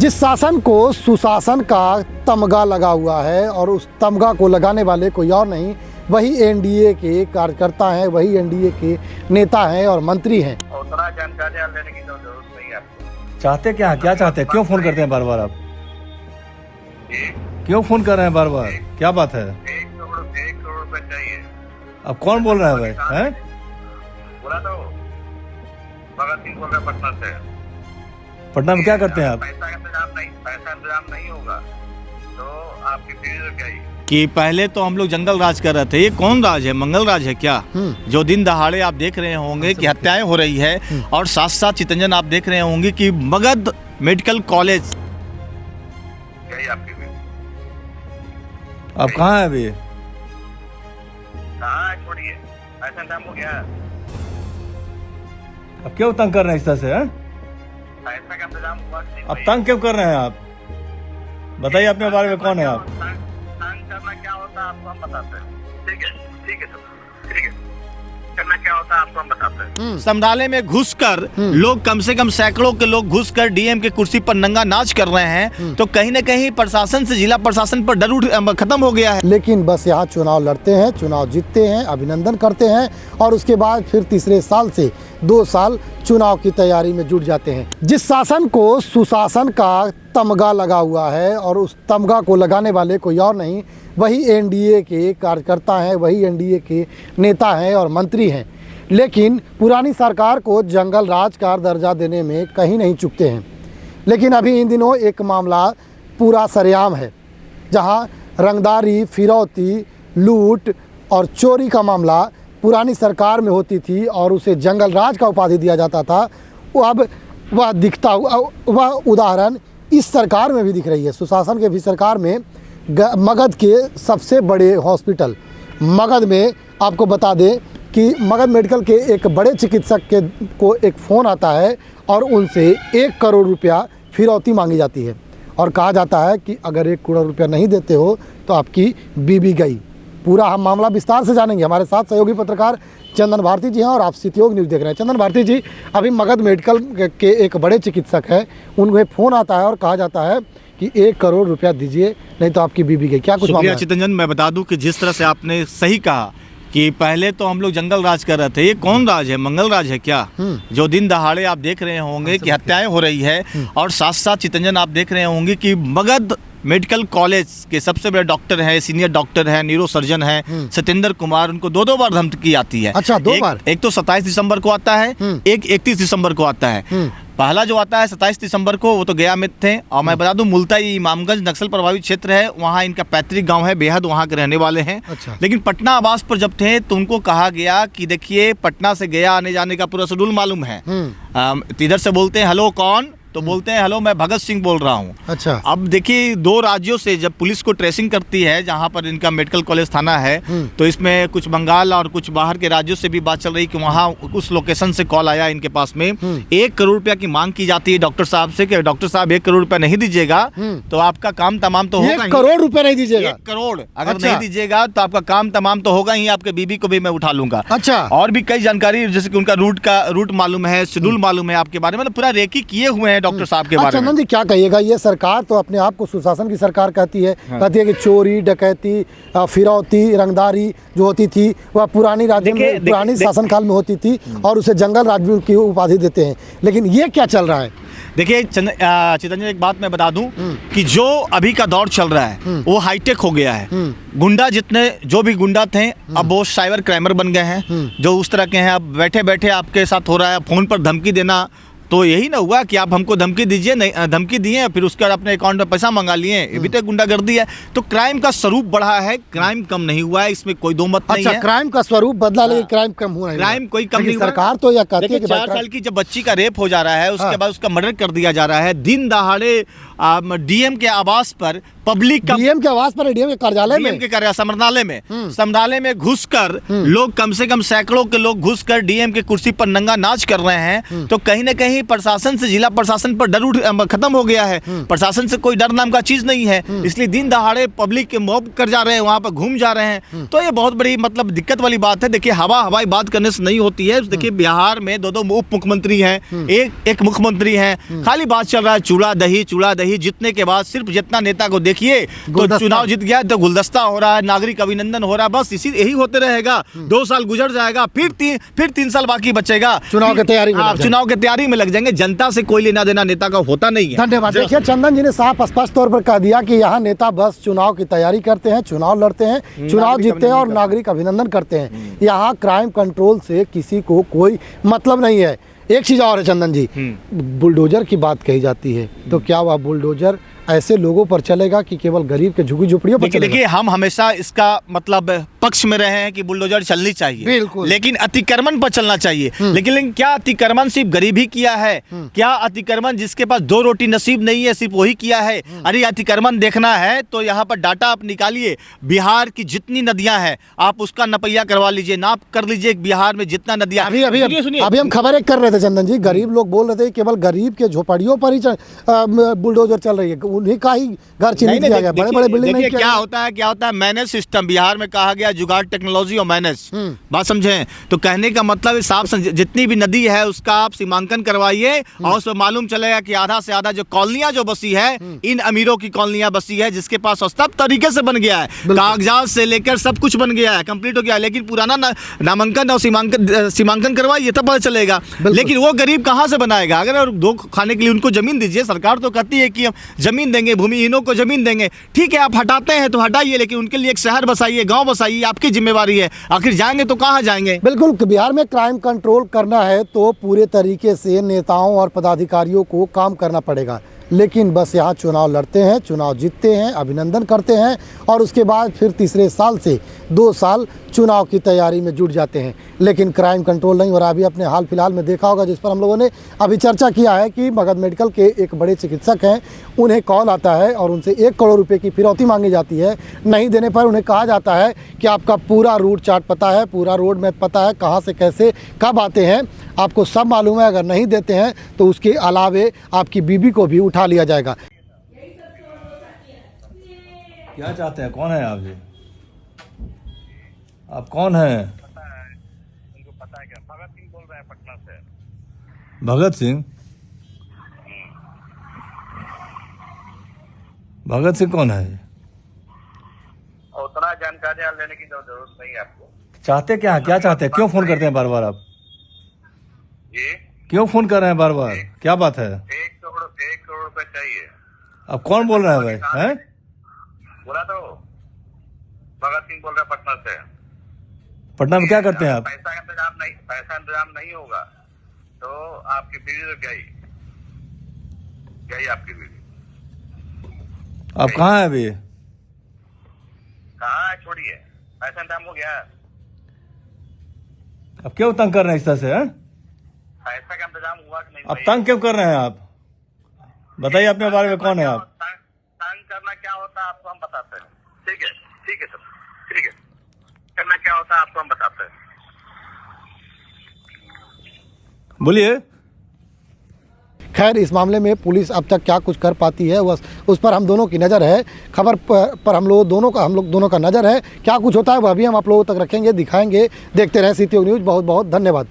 जिस शासन को सुशासन का तमगा लगा हुआ है और उस तमगा को लगाने वाले कोई और नहीं, वही एनडीए के कार्यकर्ता हैं, वही एनडीए के नेता हैं और मंत्री हैं। उतना जानकारियां लेने की तो जरूरत नहीं है आपको। चाहते क्या चाहते हैं? क्यों फोन करते हैं बार बार आप? क्यों फोन कर रहे हैं बार बार? क्या बात है? 1 करोड़ रुपए चाहिए। अब कौन बोल रहा है भाई? हैं? बोला तो भगत सिंह बोल रहे पटना से। पटना में क्या करते हैं आप? पैसा इंतजाम नहीं होगा तो आपकी पीढ़ी क्या ही। कि पहले तो हम लोग जंगल राज कर रहे थे, ये कौन राज है? मंगल राज है क्या? जो दिन दहाड़े आप देख रहे होंगे कि हत्याएं हो रही है और साथ साथ चितरंजन आप देख रहे होंगे कि मगध मेडिकल कॉलेज। क्या ही आपकी पीढ़ी? आप कहाँ हैं अभी? कहाँ छोड़िए, पैसा इंतजाम हो गया। अब क्यों तंग कर रहे हैं इस तरह से? हैं? पैसा का इंतजाम हुआ कि नहीं? अब तंग क्यों कर रहे हैं आप? बताइए अपने बारे में, कौन है आप? तंग करना क्या होता है आपको हम बताते हैं। ठीक है सर, ठीक है। करना क्या होता है आपको हम बताते हैं। समराले में घुसकर लोग कम से कम सैकड़ों के लोग घुसकर डीएम के कुर्सी पर नंगा नाच कर रहे हैं, तो कहीं ना कहीं प्रशासन से, जिला प्रशासन पर डर खत्म हो गया है। लेकिन बस यहाँ चुनाव लड़ते हैं, चुनाव जीतते हैं, अभिनंदन करते हैं और उसके बाद फिर तीसरे साल से 2 साल चुनाव की तैयारी में जुट जाते हैं। जिस शासन को सुशासन का तमगा लगा हुआ है और उस तमगा को लगाने वाले कोई और नहीं, वही एनडीए के कार्यकर्ता हैं, वही एनडीए के नेता हैं और मंत्री हैं। लेकिन पुरानी सरकार को जंगल राज का दर्जा देने में कहीं नहीं चूकते हैं। लेकिन अभी इन दिनों एक मामला पूरा सरेआम है, जहां रंगदारी, फिरौती, लूट और चोरी का मामला पुरानी सरकार में होती थी और उसे जंगल राज का उपाधि दिया जाता था। अब वह दिखता हुआ वह उदाहरण इस सरकार में भी दिख रही है। सुशासन के भी सरकार में मगध के सबसे बड़े हॉस्पिटल मगध में, आपको बता दें कि मगध मेडिकल के एक बड़े चिकित्सक को एक फ़ोन आता है और उनसे 1 करोड़ रुपया फिरौती मांगी जाती है और कहा जाता है कि अगर 1 करोड़ रुपया नहीं देते हो तो आपकी बीबी गई। पूरा हम मामला विस्तार से जानेंगे। हमारे साथ सहयोगी पत्रकार चंदन भारती जी हैं और आप सितयोग न्यूज़ देख रहे हैं। चंदन भारती जी, अभी मगध मेडिकल के एक बड़े चिकित्सक हैं, उनको फ़ोन आता है और कहा जाता है कि 1 करोड़ रुपया दीजिए नहीं तो आपकी बीबी गई। क्या कुछ मामला है? चितरंजन, मैं बता दूं कि जिस तरह से आपने सही कहा कि पहले तो हम लोग जंगल राज कर रहे थे, ये कौन राज है? मंगल राज है क्या? जो दिन दहाड़े आप देख रहे होंगे कि हत्याएं हो रही है और साथ साथ चितरंजन आप देख रहे होंगे कि मगध मेडिकल कॉलेज के सबसे बड़े डॉक्टर है, सीनियर डॉक्टर है, न्यूरो सर्जन है सत्येंद्र कुमार, उनको 2 बार धमकी आती है। अच्छा, 2 बार? एक तो 27 दिसंबर को आता है, एक 31 दिसंबर को आता है। पहला जो आता है 27 दिसंबर को, वो तो गया में थे और मैं बता दूं मुल्ताई इमामगंज नक्सल प्रभावित क्षेत्र है, वहाँ इनका पैतृक गांव है, बेहद वहाँ के रहने वाले हैं। अच्छा। लेकिन पटना आवास पर जब थे तो उनको कहा गया कि देखिए पटना से गया आने जाने का पूरा शेड्यूल मालूम है। इधर से बोलते हैं हेलो कौन, तो बोलते हैं हेलो मैं भगत सिंह बोल रहा हूँ। अच्छा। अब देखिए 2 राज्यों से जब पुलिस को ट्रेसिंग करती है, जहाँ पर इनका मेडिकल कॉलेज थाना है, तो इसमें कुछ बंगाल और कुछ बाहर के राज्यों से भी बात चल रही कि वहाँ उस लोकेशन से कॉल आया इनके पास में 1 करोड़ रुपया की मांग की जाती है डॉक्टर साहब से कि डॉक्टर साहब 1 करोड़ रुपया नहीं दीजिएगा तो आपका काम तमाम तो होगा। 1 करोड़ रुपया नहीं दीजिएगा? 1 करोड़ अगर नहीं दीजिएगा तो आपका काम तमाम तो होगा ही, आपके बीबी को भी मैं उठा लूंगा। अच्छा। और भी कई जानकारी, जैसे कि उनका रूट मालूम है, शेड्यूल मालूम है आपके बारे में, पूरा रेकी किए हुए हैं डॉक्टर साहब के बारे में। चंदन जी, क्या कहिएगा? ये सरकार तो अपने आप को सुशासन की सरकार कहती है, कहती है कि चोरी, डकैती, फिरौती, रंगदारी जो होती थी वह पुरानी पुरानी शासनकाल में होती थी और उसे जंगल राज की उपाधि देते हैं। लेकिन ये क्या चल रहा है? देखिए चितरंजन, एक बात मैं बता दूं कि जो अभी का दौर चल रहा है वो हाईटेक हो गया है। गुंडा जो भी गुंडा थे अब वो साइबर क्राइमर बन गए हैं, जो उस तरह के हैं। अब बैठे बैठे आपके साथ हो रहा है फोन पर धमकी देना, तो यही ना हुआ कि आप हमको धमकी दीजिए, नहीं धमकी दिए फिर उसके बाद अपने अकाउंट में पैसा मंगा लिए, ये भी तो गुंडागर्दी है। तो क्राइम का स्वरूप बढ़ा है, क्राइम कम नहीं हुआ है, इसमें कोई दो मत नहीं है। क्राइम का स्वरूप बदला, लेकिन क्राइम कम हुआ है? क्राइम कोई कम नहीं हुआ। सरकार तो यह कहती है कि 4 साल की जब बच्ची का रेप हो जा रहा है, उसके बाद उसका मर्डर कर दिया जा रहा है, दिन दहाड़े डीएम के आवास पर, पब्लिक का डीएम के आवास पर, डीएम के कार्यालय में, समराले में घुसकर लोग कम से कम सैकड़ों के लोग घुसकर डीएम के कुर्सी पर नंगा नाच कर रहे हैं, तो कहीं ना कहीं प्रशासन से, जिला प्रशासन पर डर खत्म हो गया है। प्रशासन से कोई डर नाम का चीज नहीं है, इसलिए दिन दहाड़े पब्लिक के मॉब कर जा रहे हैं, वहां पर घूम जा रहे हैं। तो ये बहुत बड़ी मतलब दिक्कत वाली बात है। देखिए हवाई बात करने से नहीं होती है। देखिए बिहार में 2 उप मुख्यमंत्री हैं, एक मुख्यमंत्री हैं, खाली बात चल रहा है चूड़ा दही नहीं, जीतने के बाद सिर्फ जितना नेता को देखिए तो गुलदस्ता। चुनाव जीत गया तो गुलदस्ता हो रहा है, नागरिक अभिनंदन हो रहा है, बस इसी यही होते रहेगा। 2 साल गुजर जाएगा, फिर 3 साल बाकी बचेगा, चुनाव की तैयारी में लग जाएंगे। चुनाव की तैयारी में लग जाएंगे। जनता से कोई लेना देना नेता का होता नहीं है। धन्यवाद। देखिए चंदन जी ने साफ स्पष्ट तौर पर कह दिया कि यहाँ नेता बस चुनाव की तैयारी करते हैं, चुनाव लड़ते हैं, चुनाव जीतते हैं और नागरिक अभिनंदन करते हैं। यहाँ क्राइम कंट्रोल से किसी को कोई मतलब नहीं है। एक चीज और है चंदन जी, बुलडोजर की बात कही जाती है, तो क्या वह बुलडोजर ऐसे लोगों पर चलेगा कि केवल गरीब के झुग्गी झोपड़ियों पर चलेगा? देखिए हम हमेशा इसका मतलब पक्ष में रहे हैं कि बुलडोजर चलनी चाहिए, बिल्कुल। लेकिन अतिक्रमण पर चलना चाहिए। लेकिन क्या अतिक्रमण सिर्फ गरीब ही किया है? क्या अतिक्रमण जिसके पास 2 रोटी नसीब नहीं है सिर्फ वही किया है? अरे अतिक्रमण देखना है तो यहाँ पर डाटा आप निकालिए, बिहार की जितनी नदियां हैं आप उसका नपैया करवा लीजिए, नाप कर लीजिए बिहार में जितना नदियां। अभी हम खबर एक कर रहे थे चंदन जी, गरीब लोग बोल रहे थे केवल गरीब के झोपड़ियों पर ही बुलडोजर चल रही है, उन्हीं का ही घर चिन्हित किया गया, बड़े बड़े बिल्डिंग नहीं। क्या होता है मैनेज सिस्टम बिहार में कहा गया, जुगाड़ टेक्नोलॉजी और मैनेज, बात समझे? तो कहने का मतलब साफ जितनी भी नदी है उसका आप सीमांकन करवाइए और उसमें मालूम चलेगा कि आधा से आधा जो कॉलोनियां जो बसी है इन अमीरों की कॉलोनियां बसी है, जिसके पास सब तरीके से बन गया है, कागजात से लेकर सब कुछ बन गया है, कंप्लीट हो गया है, लेकिन पुराना नामांकन और सीमांकन करवाइए तब पता चलेगा। लेकिन वो गरीब कहाँ से बनाएगा? अगर 2 खाने के लिए उनको जमीन दीजिए, सरकार तो कहती है कि हम जमीन देंगे, भूमिहीनों को जमीन देंगे, ठीक है आप हटाते हैं तो हटाइए, लेकिन उनके लिए एक शहर बसाइए, गांव बसाइए, आपकी जिम्मेवारी है। आखिर जाएंगे तो कहां जाएंगे? बिल्कुल, बिहार में क्राइम कंट्रोल करना है तो पूरे तरीके से नेताओं और पदाधिकारियों को काम करना पड़ेगा, लेकिन बस यहाँ चुनाव लड़ते हैं, चुनाव जीतते हैं, अभिनंदन करते हैं और उसके बाद फिर तीसरे साल से 2 साल चुनाव की तैयारी में जुट जाते हैं, लेकिन क्राइम कंट्रोल नहीं हो रहा। अभी अपने हाल फिलहाल में देखा होगा, जिस पर हम लोगों ने अभी चर्चा किया है कि मगध मेडिकल के एक बड़े चिकित्सक हैं, उन्हें कॉल आता है और उनसे 1 करोड़ रुपए की फिरौती मांगी जाती है। नहीं देने पर उन्हें कहा जाता है कि आपका पूरा रूट चार्ट पता है, पूरा रोड मैप पता है, कहाँ से कैसे कब आते हैं, आपको सब मालूम है। अगर नहीं देते हैं तो उसके अलावे आपकी बीबी को भी उठा लिया जाएगा। क्या चाहते हैं? कौन है आप जी? आप कौन हैं? उनको पता है क्या? भगत सिंह बोल रहे हैं पटना से। भगत सिंह? भगत सिंह कौन है? और उतना जानकारी लेने की जरूरत नहीं है आपको। चाहते क्या हैं? क्या चाहते हैं? क्यों फोन करते हैं बार बार आप? जी क्यों फोन कर रहे हैं बार बार? क्या बात है? 1 करोड़ रुपए चाहिए। आप कौन बोल रहे हैं भाई? हैं? बोला तो भगत सिंह बोल रहे हैं पटना से। पटना में क्या करते हैं आप? पैसा इंतजाम नहीं होगा तो आपकी बीवी तो गई आपकी बीवी। आप कहाँ हैं अभी? कहाँ है? छोड़िए, पैसा इंतजाम हो गया। आप क्यों तंग कर रहे हैं इस तरह से? हैं? पैसा का इंतजाम हुआ कि नहीं? आप तंग क्यों कर रहे हैं? आप बताइए अपने बारे में, कौन है आप? तंग करना क्या होता है आपको हम बताते हैं। ठीक है सर, ठीक है। करना क्या होता है आपको हम बताते हैं। बोलिए। खैर, इस मामले में पुलिस अब तक क्या कुछ कर पाती है उस पर हम दोनों की नज़र है। खबर पर हम लोग दोनों का नज़र है। क्या कुछ होता है वह भी हम आप लोगों तक रखेंगे, दिखाएंगे। देखते रहें सीटी न्यूज़। बहुत बहुत धन्यवाद।